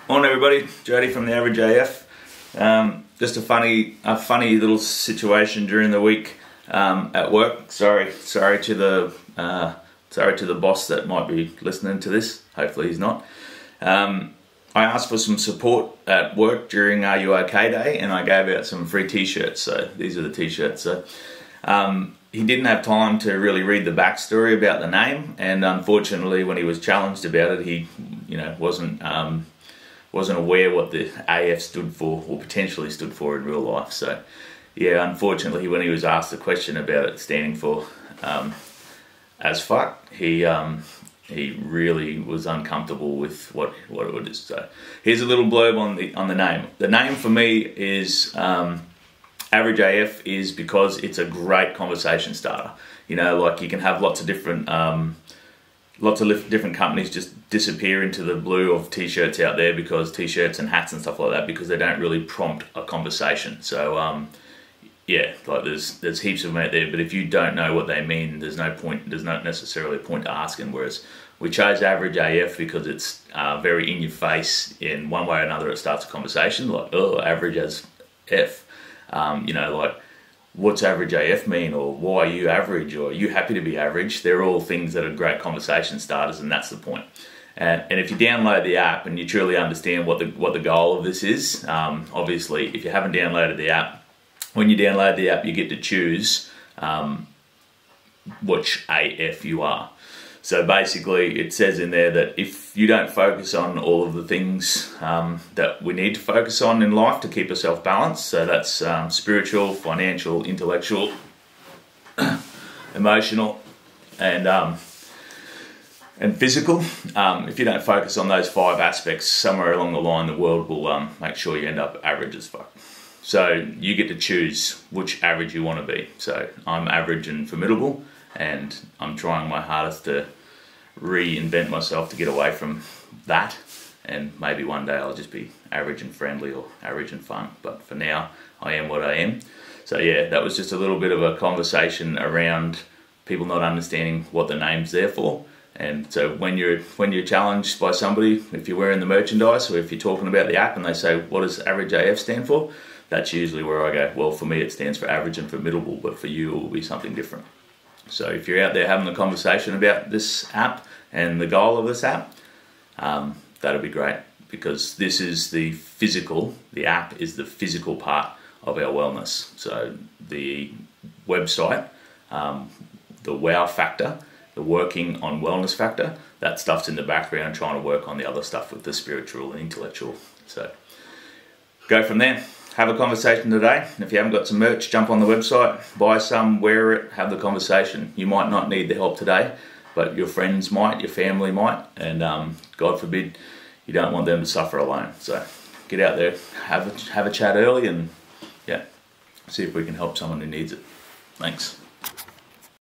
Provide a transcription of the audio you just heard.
Morning everybody, Jody from the Average AF. Just a funny little situation during the week at work. Sorry to the boss that might be listening to this. Hopefully he's not. I asked for some support at work during Are You OK Day, and I gave out some free t-shirts. So these are the t-shirts. So he didn't have time to really read the backstory about the name, and unfortunately, when he was challenged about it, he wasn't aware what the AF stood for, or potentially stood for in real life. So yeah, unfortunately, when he was asked a question about it standing for as fuck, he really was uncomfortable with what it would. So here's a little blurb on the name. The name for me is Average AF is because it's a great conversation starter. You know, like you can have lots of different companies just disappear into the blue of t-shirts out there, because t-shirts and hats and stuff like that, because they don't really prompt a conversation. So yeah, like there's heaps of them out there, but if you don't know what they mean, there's not necessarily a point to asking. Whereas we chose Average AF because it's very in your face. In one way or another, it starts a conversation, like, oh, average as F. You know, like, what's Average AF mean, or why are you average, or are you happy to be average? They're all things that are great conversation starters, and that's the point. And if you download the app and you truly understand what the goal of this is, obviously, if you haven't downloaded the app, when you download the app, you get to choose which AF you are. So basically, it says in there that if you don't focus on all of the things that we need to focus on in life to keep ourselves balanced, so that's spiritual, financial, intellectual, emotional, and physical. If you don't focus on those 5 aspects, somewhere along the line, the world will make sure you end up average as fuck. So you get to choose which average you want to be. So I'm average and formidable, and I'm trying my hardest to reinvent myself to get away from that, and maybe one day I'll just be average and friendly, or average and fun, but for now I am what I am. So yeah, that was just a little bit of a conversation around people not understanding what the name's there for. And so when you're challenged by somebody, if you're wearing the merchandise, or if you're talking about the app and they say, what does Average AF stand for? That's usually where I go, well, for me it stands for average and formidable, but for you it will be something different. So if you're out there having a conversation about this app and the goal of this app, that'll be great, because this is the app is the physical part of our wellness. So the website, the wow factor, the working on wellness factor, that stuff's in the background trying to work on the other stuff with the spiritual and intellectual. So go from there. Have a conversation today. If you haven't got some merch, jump on the website, buy some, wear it, have the conversation. You might not need the help today, but your friends might, your family might, and God forbid, you don't want them to suffer alone. So get out there, have a chat early, and yeah, see if we can help someone who needs it. Thanks.